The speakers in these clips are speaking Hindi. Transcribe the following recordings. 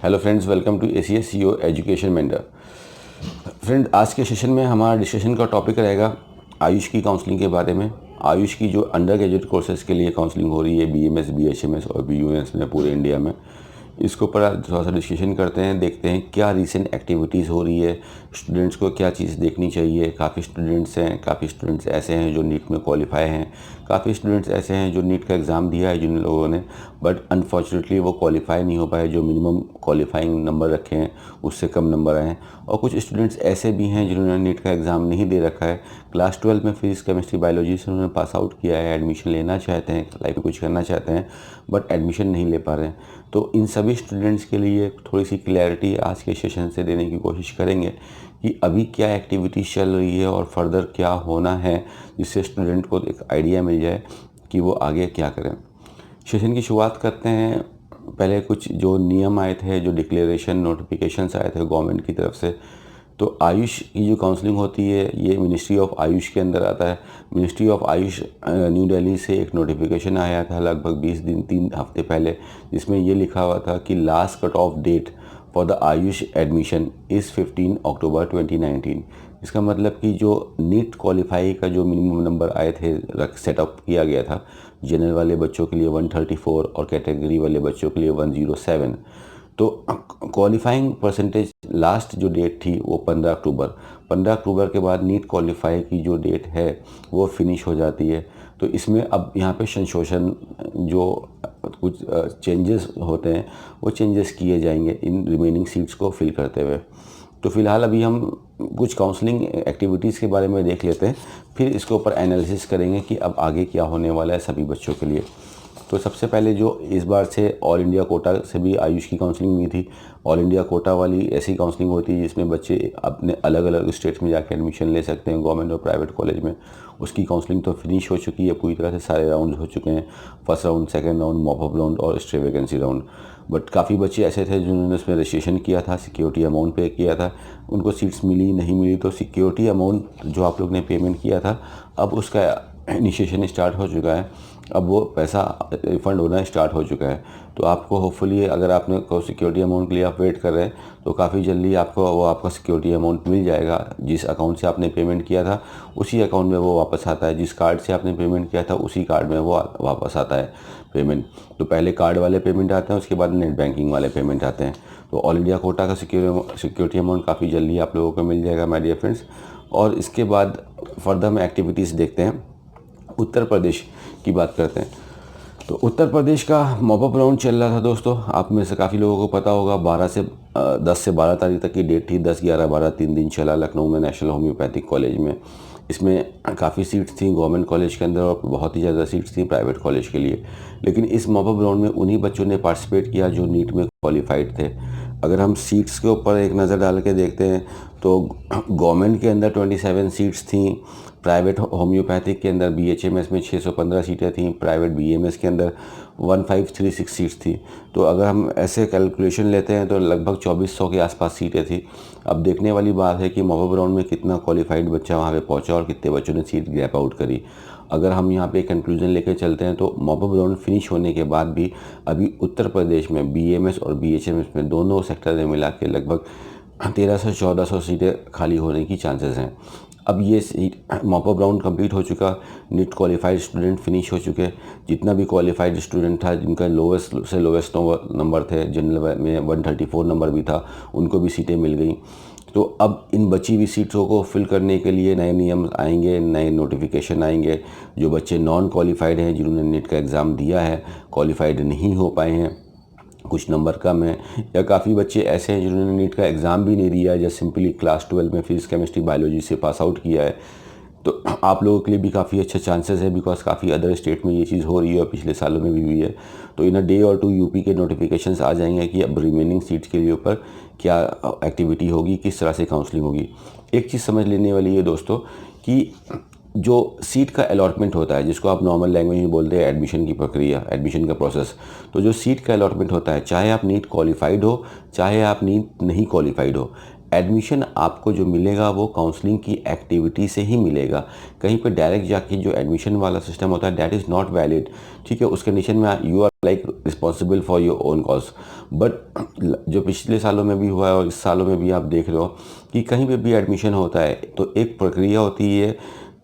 Hello friends, welcome to ACS CEO education mentor. Friend, आज के सेशन में हमारा डिस्कशन का टॉपिक रहेगा आयुष की काउंसलिंग के बारे में। आयुष की जो अंडर ग्रेजुएट कोर्सेज के लिए काउंसलिंग हो रही है BMS, BHMS और BUMS में पूरे इंडिया में, इसके ऊपर आज थोड़ा सा डिस्कशन करते हैं। देखते हैं क्या रीसेंट एक्टिविटीज़ हो रही है, स्टूडेंट्स को क्या चीज़ देखनी चाहिए। काफ़ी स्टूडेंट्स ऐसे हैं जो नीट में क्वालिफाई हैं, काफ़ी स्टूडेंट्स ऐसे हैं जो नीट का एग्ज़ाम दिया है जिन लोगों ने, बट अनफॉर्चुनेटली वो क्वालिफाई नहीं हो पाए। जो मिनिमम क्वालिफाइंग नंबर रखे हैं उससे कम नंबर आए हैं। और कुछ स्टूडेंट्स ऐसे भी हैं जिन्होंने नीट का एग्ज़ाम नहीं दे रखा है, क्लास 12 में फिजिक्स केमिस्ट्री बायोलॉजी से उन्होंने पास आउट किया है, एडमिशन लेना चाहते हैं, लाइफ में कुछ करना चाहते हैं, बट एडमिशन नहीं ले पा रहे हैं। तो इन सभी स्टूडेंट्स के लिए थोड़ी सी क्लैरिटी आज के सेशन से देने की कोशिश करेंगे कि अभी क्या एक्टिविटीज़ चल रही है और फर्दर क्या होना है, जिससे स्टूडेंट को एक आइडिया मिल जाए कि वो आगे क्या करें। सेशन की शुरुआत करते हैं। पहले कुछ जो नियम आए थे, जो डिक्लेरेशन नोटिफिकेशंस आए थे गवर्नमेंट की तरफ से। तो आयुष की जो काउंसलिंग होती है ये मिनिस्ट्री ऑफ आयुष के अंदर आता है। Ministry of Ayush new Delhi से एक नोटिफिकेशन आया था लगभग 20 दिन 3 हफ्ते पहले, जिसमें ये लिखा हुआ था कि last cut off date for the AYUSH admission is 15 October 2019। इसका मतलब कि जो नीट क्वालिफाई का जो मिनिमम नंबर आए थे, सेटअप किया गया था जनरल वाले बच्चों के लिए 134 और कैटेगरी वाले बच्चों के लिए 107। तो क्वालिफाइंग परसेंटेज लास्ट जो डेट थी वो 15 अक्टूबर के बाद नीट क्वालिफाई की जो डेट है वो फिनिश हो जाती है। तो इसमें अब यहाँ पे संशोधन जो कुछ चेंजेस होते हैं वो चेंजेस किए जाएंगे इन रिमेनिंग सीट्स को फिल करते हुए। तो फिलहाल अभी हम कुछ काउंसलिंग एक्टिविटीज़ के बारे में देख लेते हैं, फिर इसके ऊपर एनालिसिस करेंगे कि अब आगे क्या होने वाला है सभी बच्चों के लिए। तो सबसे पहले जो इस बार से ऑल इंडिया कोटा से भी आयुष की काउंसलिंग हुई थी। ऑल इंडिया कोटा वाली ऐसी काउंसलिंग होती है जिसमें बच्चे अपने अलग अलग स्टेट्स में जाकर एडमिशन ले सकते हैं गवर्नमेंट और प्राइवेट कॉलेज में। उसकी काउंसलिंग तो फिनिश हो चुकी है, पूरी तरह से सारे राउंड हो चुके हैं, first round, second round, mop up round और स्टे वैकेंसी राउंड। बट काफ़ी बच्चे ऐसे थे जिन्होंने उसमें रजिस्ट्रेशन किया था, सिक्योरिटी अमाउंट पे किया था, उनको सीट्स मिली नहीं मिली। तो सिक्योरिटी अमाउंट जो आप लोग ने पेमेंट किया था, अब उसका इनिशिएशन स्टार्ट हो चुका है, अब वो पैसा रिफ़ंड होना स्टार्ट हो चुका है। तो आपको होपफुली, अगर आपने को सिक्योरिटी अमाउंट के लिए आप वेट कर रहे हैं, तो काफ़ी जल्दी आपको वो आपका सिक्योरिटी अमाउंट मिल जाएगा। जिस अकाउंट से आपने पेमेंट किया था उसी अकाउंट में वो वापस आता है, जिस कार्ड से आपने पेमेंट किया था उसी कार्ड में वो वापस आता है पेमेंट। तो पहले कार्ड वाले पेमेंट आते हैं, उसके बाद नेट बैंकिंग वाले पेमेंट आते हैं। तो ऑल इंडिया कोटा का सिक्योरिटी अमाउंट काफ़ी जल्दी आप लोगों को मिल जाएगा माय डियर फ्रेंड्स। और इसके बाद फर्दर में एक्टिविटीज़ देखते हैं। उत्तर प्रदेश की बात करते हैं। तो उत्तर प्रदेश का मॉपअप राउंड चल रहा था दोस्तों। आप में से काफ़ी लोगों को पता होगा, 10 से 12 तारीख तक की डेट थी। 10, 11, 12 3 दिन चला लखनऊ में नेशनल होम्योपैथिक कॉलेज में। इसमें काफ़ी सीट्स थी गवर्नमेंट कॉलेज के अंदर और बहुत ही ज़्यादा सीट्स थी प्राइवेट कॉलेज के लिए। लेकिन इस मॉपअप राउंड में उन्हीं बच्चों ने पार्टिसिपेट किया जो नीट में क्वालिफाइड थे। अगर हम सीट्स के ऊपर एक नज़र डाल के देखते हैं तो गवर्नमेंट के अंदर 27 सीट्स थी, प्राइवेट होम्योपैथिक के अंदर BHMS में 615 सीटें थीं, प्राइवेट BMS के अंदर 1536 सीट्स थी। तो अगर हम ऐसे कैलकुलेशन लेते हैं तो लगभग 2400 के आसपास सीटें थी। अब देखने वाली बात है कि मॉपअप राउंड में कितना क्वालिफाइड बच्चा वहाँ पे पहुँचा और कितने बच्चों ने सीट गैप आउट करी। अगर हम यहाँ पे कंक्लूजन लेकर चलते हैं तो मॉपअप राउंड फिनिश होने के बाद भी अभी उत्तर प्रदेश में BMS और BHMS में दोनों सेक्टर में मिला के लगभग 1300-1400 सीटें खाली होने की चांसेस हैं। अब ये मॉपअप राउंड कंप्लीट हो चुका, नीट क्वालिफाइड स्टूडेंट फिनिश हो चुके। जितना भी क्वालिफाइड स्टूडेंट था, जिनका लोवेस्ट से लोवेस्ट नंबर थे, जनरल में 134 नंबर भी था, उनको भी सीटें मिल गई। तो अब इन बची हुई सीटों को फिल करने के लिए नए नियम आएंगे, नए नोटिफिकेशन आएंगे। जो बच्चे नॉन क्वालिफाइड हैं, जिन्होंने नीट का एग्ज़ाम दिया है, क्वालिफाइड नहीं हो पाए हैं, कुछ नंबर कम है, या काफ़ी बच्चे ऐसे हैं जिन्होंने नीट का एग्ज़ाम भी नहीं दिया है, जैसे सिंपली क्लास 12 में फिजिक्स केमिस्ट्री बायोलॉजी से पास आउट किया है, तो आप लोगों के लिए भी काफ़ी अच्छे चांसेस है, बिकॉज काफ़ी अदर स्टेट में ये चीज़ हो रही है और पिछले सालों में भी हुई है। तो इन अ डे और 2 यूपी के नोटिफिकेशंस आ जाएंगे कि अब रिमेनिंग सीट्स के लिए ऊपर क्या एक्टिविटी होगी, किस तरह से काउंसलिंग होगी। एक चीज़ समझ लेने वाली है दोस्तों कि जो सीट का अलॉटमेंट होता है, जिसको आप नॉर्मल लैंग्वेज में बोलते हैं एडमिशन की प्रक्रिया, एडमिशन का प्रोसेस, तो जो सीट का अलॉटमेंट होता है, चाहे आप नीट क्वालिफाइड हो, चाहे आप नीट नहीं क्वालिफाइड हो, एडमिशन आपको जो मिलेगा वो काउंसलिंग की एक्टिविटी से ही मिलेगा। कहीं पे डायरेक्ट जाके जो एडमिशन वाला सिस्टम होता है दैट इज़ नॉट वैलिड। ठीक है, उस कंडीशन में you are like responsible for your own cost. But जो पिछले सालों में भी हुआ है और इस सालों में भी आप देख रहे हो कि कहीं पे भी एडमिशन होता है तो एक प्रक्रिया होती है,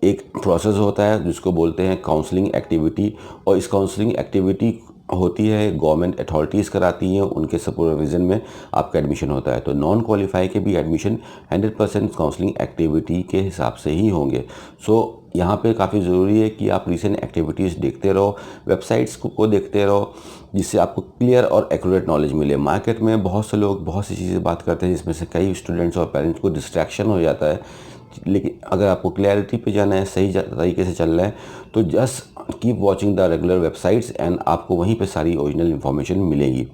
एक प्रोसेस होता है जिसको बोलते हैं काउंसलिंग एक्टिविटी। और इस काउंसलिंग एक्टिविटी होती है गवर्नमेंट अथॉरिटीज़ कराती हैं, उनके सुपरविज़न में आपका एडमिशन होता है। तो नॉन क्वालिफाई के भी एडमिशन 100% काउंसलिंग एक्टिविटी के हिसाब से ही होंगे। सो यहाँ पे काफ़ी ज़रूरी है कि आप रीसेंट एक्टिविटीज़ देखते रहो, वेबसाइट्स को देखते रहो, जिससे आपको क्लियर और एक्यूरेट नॉलेज मिले। मार्केट में बहुत से लोग बहुत सी चीज़ें बात करते हैं जिसमें से कई स्टूडेंट्स और पेरेंट्स को डिस्ट्रैक्शन हो जाता है। लेकिन अगर आपको क्लैरिटी पे जाना है, सही तरीके से चल रहा है, तो just keep watching the regular websites and आपको वहीं पे सारी ओरिजिनल इन्फॉर्मेशन मिलेगी।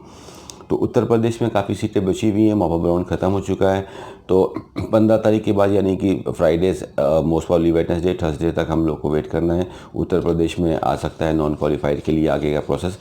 तो उत्तर प्रदेश में काफ़ी सीटें बची हुई हैं, मॉक अप राउंड ख़त्म हो चुका है। तो 15 तारीख के बाद यानी कि Friday most probably Wednesday Thursday तक हम लोग को वेट करना है। उत्तर प्रदेश में आ सकता है नॉन क्वालिफाइड के लिए आगे का प्रोसेस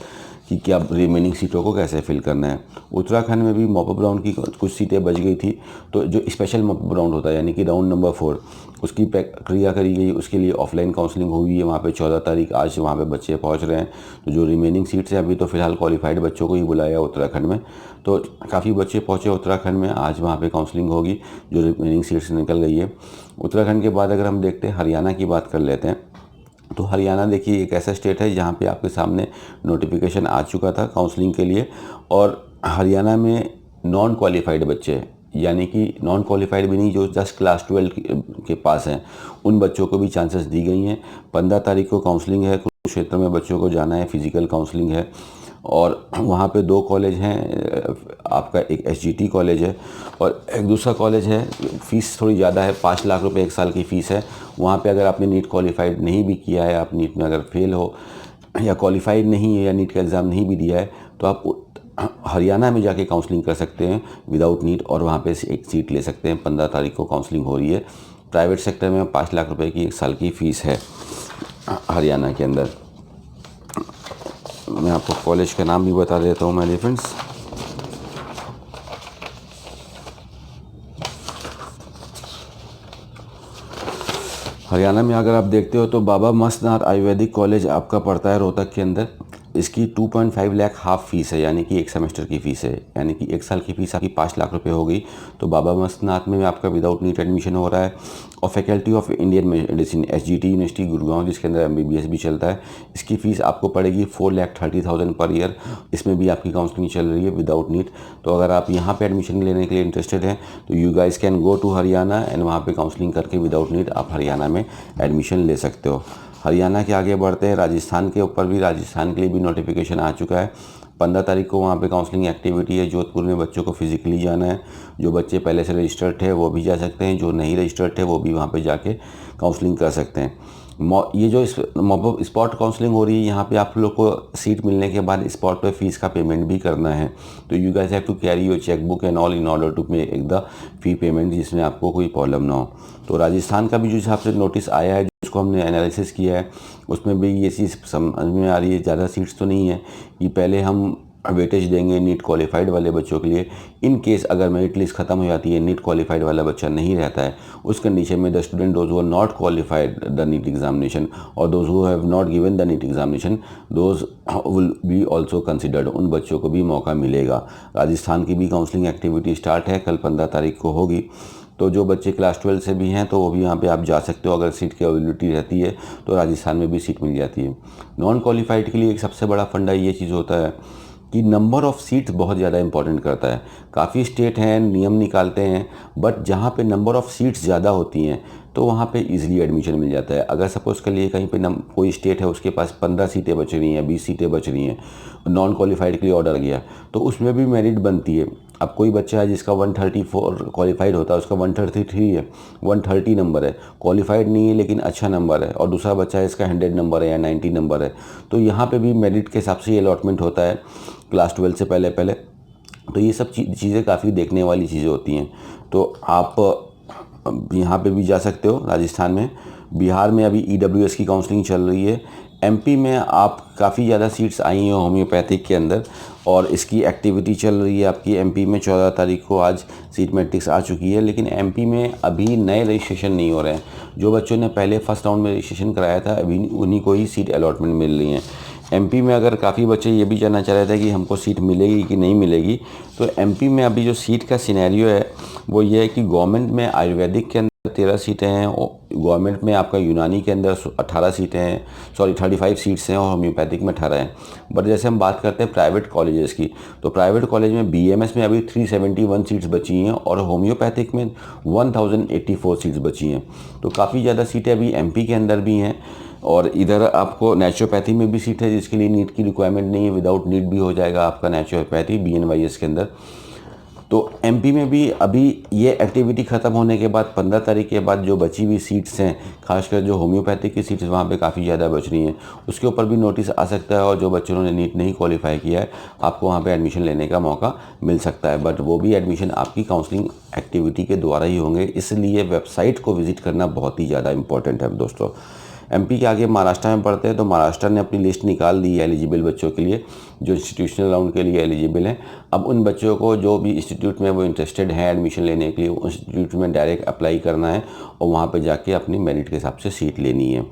कि क्या रिमेनिंग सीटों को कैसे फिल करना है। उत्तराखंड में भी मॉक अप राउंड की कुछ सीटें बच गई थी, तो जो स्पेशल मॉक अप राउंड होता है यानी कि राउंड नंबर 4 उसकी प्रक्रिया करी गई, उसके लिए ऑफलाइन काउंसलिंग हुई है वहाँ पे 14 तारीख। आज वहाँ पे बच्चे पहुँच रहे हैं। तो जो रिमेनिंग सीट्स हैं अभी तो फ़िलहाल क्वालिफाइड बच्चों को ही बुलाया उत्तराखंड में, तो काफ़ी बच्चे पहुँचे उत्तराखंड में। आज वहाँ पे काउंसलिंग होगी, जो रिमेनिंग सीट्स निकल गई है। उत्तराखंड के बाद अगर हम देखते हैं हरियाणा की बात कर लेते हैं, तो हरियाणा देखिए एक ऐसा स्टेट है जहाँ पे आपके सामने नोटिफिकेशन आ चुका था काउंसलिंग के लिए। और हरियाणा में नॉन क्वालिफाइड बच्चे, यानी कि नॉन क्वालिफाइड भी नहीं, जो जस्ट क्लास 12 के पास हैं, उन बच्चों को भी चांसेस दी गई हैं। 15 तारीख को काउंसलिंग है, कुरुक्षेत्र में बच्चों को जाना है, फिजिकल काउंसलिंग है। और वहाँ पे 2 कॉलेज हैं, आपका एक एसजीटी कॉलेज है और एक दूसरा कॉलेज है। फ़ीस थोड़ी ज़्यादा है, 5 लाख रुपए 1 साल की फ़ीस है। वहाँ पे अगर आपने नीट क्वालिफाइड नहीं भी किया है, आप नीट में अगर फेल हो या क्वालिफाइड नहीं है या नीट का एग्ज़ाम नहीं भी दिया है, तो आप हरियाणा में जाके काउंसलिंग कर सकते हैं विदाउट नीट और वहाँ पे एक सीट ले सकते हैं। 15 तारीख को काउंसलिंग हो रही है। प्राइवेट सेक्टर में 5 लाख रुपए की 1 साल की फ़ीस है हरियाणा के अंदर। मैं आपको कॉलेज का नाम भी बता देता हूँ मेरे फ्रेंड्स। हरियाणा में अगर आप देखते हो तो बाबा मस्तनाथ आयुर्वेदिक कॉलेज आपका पड़ता है रोहतक के अंदर। इसकी 2.5 लाख हाफ फीस है, यानी कि 1 सेमेस्टर की फ़ीस है, यानी कि 1 साल की फ़ीस आपकी 5 लाख रुपए हो गई। तो बाबा मस्तनाथ में आपका विदाउट नीट एडमिशन हो रहा है। और faculty of Indian medicine SGT university Gurgaon, जिसके अंदर एमबीबीएस भी चलता है, इसकी फ़ीस आपको पड़ेगी 4,30,000 पर ईयर। इसमें भी आपकी काउंसलिंग चल रही है विदाउट नीट। तो अगर आप यहाँ पर एडमिशन लेने के लिए इंटरेस्टेड हैं तो you guys can go to Haryana and वहाँ पर काउंसलिंग करके विदाउट नीट आप हरियाणा में एडमिशन ले सकते हो। हरियाणा के आगे बढ़ते हैं, राजस्थान के ऊपर भी, राजस्थान के लिए भी नोटिफिकेशन आ चुका है। 15 तारीख को वहाँ पे काउंसलिंग एक्टिविटी है। जोधपुर में बच्चों को फिजिकली जाना है। जो बच्चे पहले से रजिस्टर्ड थे वो भी जा सकते हैं, जो नहीं रजिस्टर्ड थे वो भी वहाँ पे जाके काउंसलिंग कर सकते हैं। ये जो स्पॉट काउंसलिंग हो रही है, यहाँ पे आप लोग को सीट मिलने के बाद स्पॉट पे फीस का पेमेंट भी करना है। तो you guys have to carry your cheque book and all in order to make the fee payment, जिसमें आपको कोई प्रॉब्लम ना हो। तो राजस्थान का भी जो हिसाब से नोटिस आया है, जिसको हमने एनालिसिस किया है, उसमें भी ये चीज़ समझ में आ रही है। ज़्यादा सीट्स तो नहीं है कि पहले हम वेटेज देंगे नीट क्वालिफाइड वाले बच्चों के लिए। इन केस अगर मेरिट लिस्ट ख़त्म हो जाती है, नीट क्वालिफाइड वाला बच्चा नहीं रहता है, उस कंडीशन में the student those who are not qualified the NEET examination और those who have not given the NEET examination, those will be also considered. उन बच्चों को भी मौका मिलेगा। राजस्थान की भी काउंसलिंग एक्टिविटी स्टार्ट है, कल 15 तारीख को होगी। तो जो बच्चे क्लास 12 से भी हैं तो वो भी यहाँ पे आप जा सकते हो। अगर सीट की अवेलेबिलिटी रहती है तो राजस्थान में भी सीट मिल जाती है। नॉन क्वालिफाइड के लिए एक सबसे बड़ा फंडा ये चीज़ होता है कि नंबर ऑफ़ सीट्स बहुत ज़्यादा इंपॉर्टेंट करता है। काफ़ी स्टेट हैं नियम निकालते हैं, बट जहाँ पे नंबर ऑफ़ सीट्स ज़्यादा होती हैं तो वहाँ पे इजीली एडमिशन मिल जाता है। अगर सपोज़ के लिए कहीं पे कोई स्टेट है, उसके पास 15 सीटें बच रही हैं, 20 सीटें बच रही हैं, नॉन क्वालिफाइड के लिए ऑर्डर गया, तो उसमें भी मेरिट बनती है। अब कोई बच्चा है जिसका 134 क्वालिफाइड होता है, उसका 133 है, 130 नंबर है, क्वालिफाइड नहीं है लेकिन अच्छा नंबर है, और दूसरा बच्चा है इसका 100 नंबर है या 90 नंबर है, तो यहाँ पे भी मेरिट के हिसाब से ये अलॉटमेंट होता है क्लास 12 से पहले पहले। तो ये सब चीज़ें काफ़ी देखने वाली चीज़ें होती हैं। तो आप यहाँ पे भी जा सकते हो राजस्थान में। बिहार में अभी EWS की काउंसलिंग चल रही है। MP में आप काफ़ी ज़्यादा सीट्स आई हैं होम्योपैथिक के अंदर, और इसकी एक्टिविटी चल रही है आपकी। MP में 14 तारीख को आज सीट मैट्रिक्स आ चुकी है, लेकिन MP में अभी नए रजिस्ट्रेशन नहीं हो रहे हैं। जो बच्चों ने पहले फर्स्ट राउंड में रजिस्ट्रेशन कराया था अभी उन्हीं को ही सीट अलॉटमेंट मिल रही है। MP में अगर काफ़ी बच्चे ये भी जानना चाह रहे थे कि हमको सीट मिलेगी कि नहीं मिलेगी, तो MP में अभी जो सीट का सिनेरियो है वो ये है कि गवर्नमेंट में आयुर्वेदिक के अंदर 13 सीटें हैं, गवर्नमेंट में आपका यूनानी के अंदर 18 सीटें हैं, 35 सीट्स हैं, और होम्योपैथिक में 18 हैं। बट जैसे हम बात करते हैं प्राइवेट कॉलेजेस की, तो प्राइवेट कॉलेज में BMS में अभी 371 सीट्स बची हैं, और होम्योपैथिक में 1084 सीट्स बची हैं। तो काफ़ी ज़्यादा सीटें अभी MP के अंदर भी हैं। और इधर आपको नेचुरोपैथी में भी सीट है जिसके लिए नीट की रिक्वायरमेंट नहीं है, विदाउट नीट भी हो जाएगा आपका नेचुरोपैथी BNYS के अंदर। तो MP में भी अभी ये एक्टिविटी ख़त्म होने के बाद 15 तारीख के बाद जो बची हुई सीट्स हैं, खासकर जो होम्योपैथिक की सीट्स वहाँ पे काफ़ी ज़्यादा बच रही हैं, उसके ऊपर भी नोटिस आ सकता है, और जो बच्चों ने नीट नहीं क्वालिफाई किया है आपको वहाँ पे एडमिशन लेने का मौका मिल सकता है। बट वो भी एडमिशन आपकी काउंसलिंग एक्टिविटी के द्वारा ही होंगे, इसलिए वेबसाइट को विज़िट करना बहुत ही ज़्यादा इंपॉर्टेंट है दोस्तों। MP के आगे महाराष्ट्र में पढ़ते हैं, तो महाराष्ट्र ने अपनी लिस्ट निकाल दी है एलिजिबल बच्चों के लिए जो इंस्टीट्यूशनल राउंड के लिए एलिजिबल हैं। अब उन बच्चों को जो भी इंस्टीट्यूट में वो इंटरेस्टेड हैं एडमिशन लेने के लिए, उस इंस्टीट्यूट में डायरेक्ट अप्लाई करना है और वहाँ पे जाके अपनी मेरिट के हिसाब से सीट लेनी है।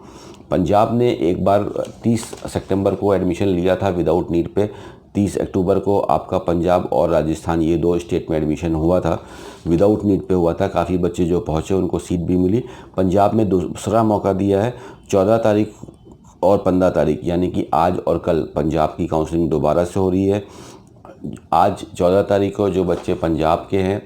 पंजाब ने एक बार 30 सितंबर को एडमिशन लिया था विदाउट नीट पे। 30 अक्टूबर को आपका पंजाब और राजस्थान ये 2 स्टेट में एडमिशन हुआ था, विदाउट नीट पे हुआ था। काफ़ी बच्चे जो पहुँचे उनको सीट भी मिली। पंजाब में दूसरा मौका दिया है, 14 तारीख और 15 तारीख यानी कि आज और कल पंजाब की काउंसलिंग दोबारा से हो रही है। आज 14 तारीख को जो बच्चे पंजाब के हैं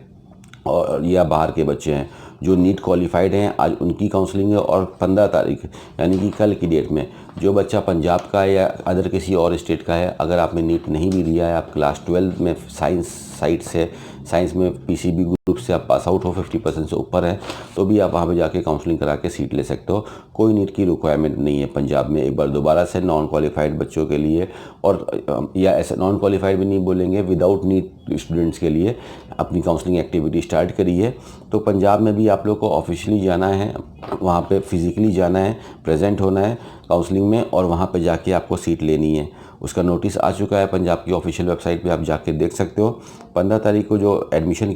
और या बाहर के बच्चे हैं जो नीट क्वालिफाइड हैं, आज उनकी काउंसलिंग है। और 15 तारीख यानी कि कल की डेट में जो बच्चा पंजाब का है या अदर किसी और स्टेट का है, अगर आपने नीट नहीं भी दिया है, आप क्लास 12 में साइंस साइट से साइंस में PCB ग्रुप से आप पास आउट हो, 50% से ऊपर है, तो भी आप वहाँ पे जाके काउंसलिंग करा के सीट ले सकते हो। कोई नीट की रिक्वायरमेंट नहीं है पंजाब में। एक बार दोबारा से नॉन क्वालिफाइड बच्चों के लिए, और या ऐसे नॉन क्वालिफाइड भी नहीं बोलेंगे, विदाउट नीट स्टूडेंट्स के लिए अपनी काउंसलिंग एक्टिविटी स्टार्ट करी है। तो पंजाब में भी आप लोग को ऑफिशियली जाना है, वहाँ पे फिज़िकली जाना है, प्रेजेंट होना है काउंसलिंग में, और वहाँ पे जाके आपको सीट लेनी है। उसका नोटिस आ चुका है पंजाब की ऑफिशियल वेबसाइट पे, आप जाके देख सकते हो। 15 तारीख को जो एडमिशन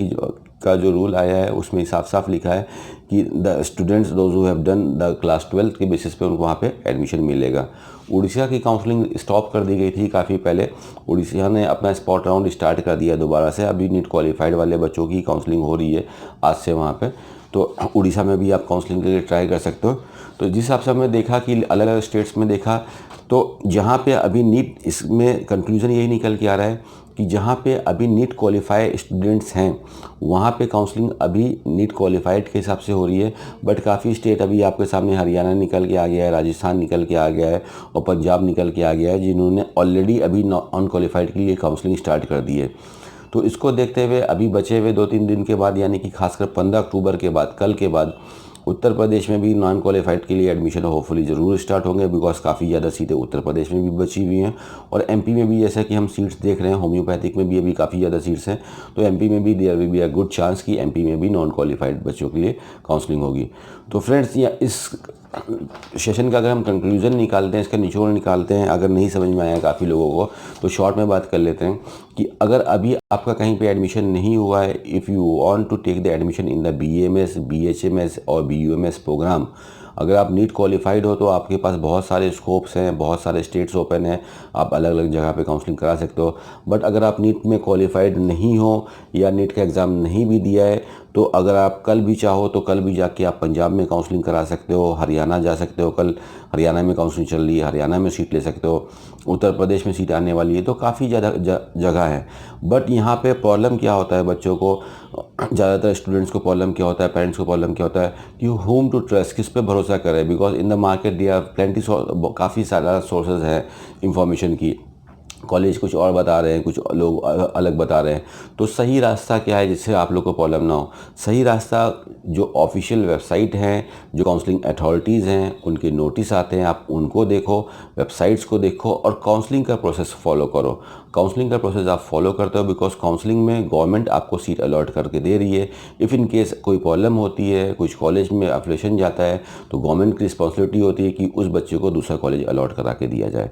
का जो रूल आया है उसमें साफ साफ लिखा है कि the students those who have done the class 12 के बेसिस पे उनको वहाँ पे एडमिशन मिलेगा। उड़ीसा की काउंसलिंग स्टॉप कर दी गई थी काफ़ी पहले। उड़ीसा ने अपना स्पॉट राउंड स्टार्ट कर दिया दोबारा से। अभी नीट क्वालिफाइड वाले बच्चों की काउंसलिंग हो रही है आज से वहाँ पे, तो उड़ीसा में भी आप काउंसलिंग के लिए ट्राई कर सकते हो। तो जिस हिसाब से हमने देखा कि अलग अलग स्टेट्स में देखा, तो जहाँ पे अभी नीट, इसमें कंक्लूजन यही निकल के आ रहा है कि जहाँ पे अभी नीट क्वालिफाई स्टूडेंट्स हैं वहाँ पे काउंसलिंग अभी नीट क्वालिफाइड के हिसाब से हो रही है। बट काफ़ी स्टेट अभी आपके सामने हरियाणा निकल के आ गया है, राजस्थान निकल के आ गया है और पंजाब निकल के आ गया है, जिन्होंने ऑलरेडी अभी नॉन क्वालिफाइड के लिए काउंसलिंग स्टार्ट कर दी है। तो इसको देखते हुए अभी बचे हुए 2-3 दिन के बाद, यानी कि खासकर 15 अक्टूबर के बाद, कल के बाद, उत्तर प्रदेश में भी नॉन क्वालिफाइड के लिए एडमिशन होपफुली ज़रूर स्टार्ट होंगे, बिकॉज काफ़ी ज़्यादा सीटें उत्तर प्रदेश में भी बची हुई हैं। और MP में भी जैसा कि हम सीट्स देख रहे हैं, होम्योपैथिक में भी अभी काफ़ी ज़्यादा सीट्स हैं, तो MP में भी there will be a good chance कि MP में भी नॉन क्वालिफाइड बच्चों के लिए काउंसलिंग होगी। तो फ्रेंड्स, या इस सेशन का अगर हम कंक्लूजन निकालते हैं, इसका निचोड़ निकालते हैं, अगर नहीं समझ में आया काफ़ी लोगों को, तो शॉर्ट में बात कर लेते हैं कि अगर अभी आपका कहीं पे एडमिशन नहीं हुआ है, if you want to take the admission in the BAMS, BHMS और BUMS प्रोग्राम, अगर आप नीट क्वालिफाइड हो तो आपके पास बहुत सारे स्कोप्स हैं, बहुत सारे स्टेट्स ओपन हैं, आप अलग अलग जगह पे काउंसलिंग करा सकते हो। बट अगर आप नीट में क्वालिफाइड नहीं हो या नीट का एग्ज़ाम नहीं भी दिया है, तो अगर आप कल भी चाहो तो कल भी जाके आप पंजाब में काउंसलिंग करा सकते हो, हरियाणा जा सकते हो, कल हरियाणा में काउंसलिंग चल रही है, हरियाणा में सीट ले सकते हो, उत्तर प्रदेश में सीट आने वाली है, तो काफ़ी ज़्यादा जगह है। बट यहाँ पे प्रॉब्लम क्या होता है, बच्चों को, ज़्यादातर स्टूडेंट्स को प्रॉब्लम क्या होता है, पेरेंट्स को प्रॉब्लम क्या होता है कि होम टू ट्रस्ट, किस पे भरोसा करें, because in the market they are plenty, काफ़ी सारा सोर्सेज है इंफॉर्मेशन की। कॉलेज कुछ और बता रहे हैं, कुछ लोग अलग बता रहे हैं। तो सही रास्ता क्या है जिससे आप लोग को प्रॉब्लम ना हो? सही रास्ता जो ऑफिशियल वेबसाइट हैं, जो काउंसलिंग अथॉरिटीज़ हैं, उनके नोटिस आते हैं, आप उनको देखो, वेबसाइट्स को देखो और काउंसलिंग का प्रोसेस फॉलो करो। काउंसलिंग का प्रोसेस आप फॉलो करते हो बिकॉज काउंसलिंग में गवर्नमेंट आपको सीट अलॉट करके दे रही है। इफ़ इन केस कोई प्रॉब्लम होती है, कुछ कॉलेज में एफिलिएशन जाता है, तो गवर्नमेंट की रिस्पॉन्सिबिलिटी होती है कि उस बच्चे को दूसरा कॉलेज अलॉट करा के दिया जाए।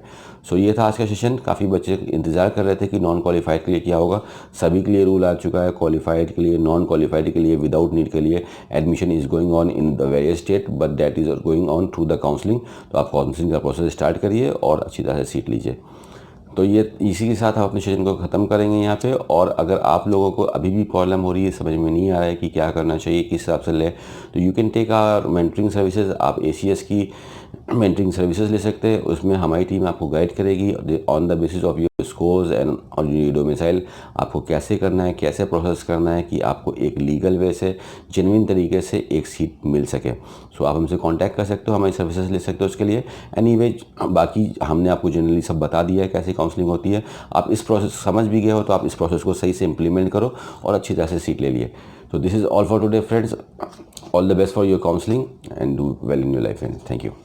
सो ये था आज का सेशन। काफ़ी बच्चे इंतज़ार कर रहे थे कि नॉन क्वालिफाइड के लिए क्या होगा। सभी के लिए रूल आ चुका है, क्वालिफाइड के लिए, नॉन क्वालिफाइड के लिए, विदाउट नीड के लिए। Admission is going on in the various state but that is going on through the counselling. तो आप काउंसलिंग का प्रोसेस स्टार्ट करिए और अच्छी तरह से सीट लीजिए। तो ये इसी के साथ हम अपने सेशन को ख़त्म करेंगे यहाँ पे। और अगर आप लोगों को अभी भी प्रॉब्लम हो रही है, समझ में नहीं आ रहा है कि क्या करना चाहिए, किस हिसाब से ले, तो you can take our mentoring services. आप ACS की मेंटरिंग सर्विसेज ले सकते हैं। उसमें हमारी टीम आपको गाइड करेगी on the basis of your scores and on your domicile, आपको कैसे करना है, कैसे प्रोसेस करना है कि आपको एक लीगल वे से, जेन्युइन तरीके से एक सीट मिल सके। सो आप हमसे कांटेक्ट कर सकते हो, हमारी सर्विसेज ले सकते हो उसके लिए। एनीवे बाकी हमने आपको जनरली सब बता दिया है कैसे काउंसलिंग होती है। आप इस प्रोसेस समझ भी गए हो तो आप इस प्रोसेस को सही से इम्प्लीमेंट करो और अच्छी तरह से सीट ले लिए। So this is all for today, friends. All the best for your counseling and do well in your life, and thank you.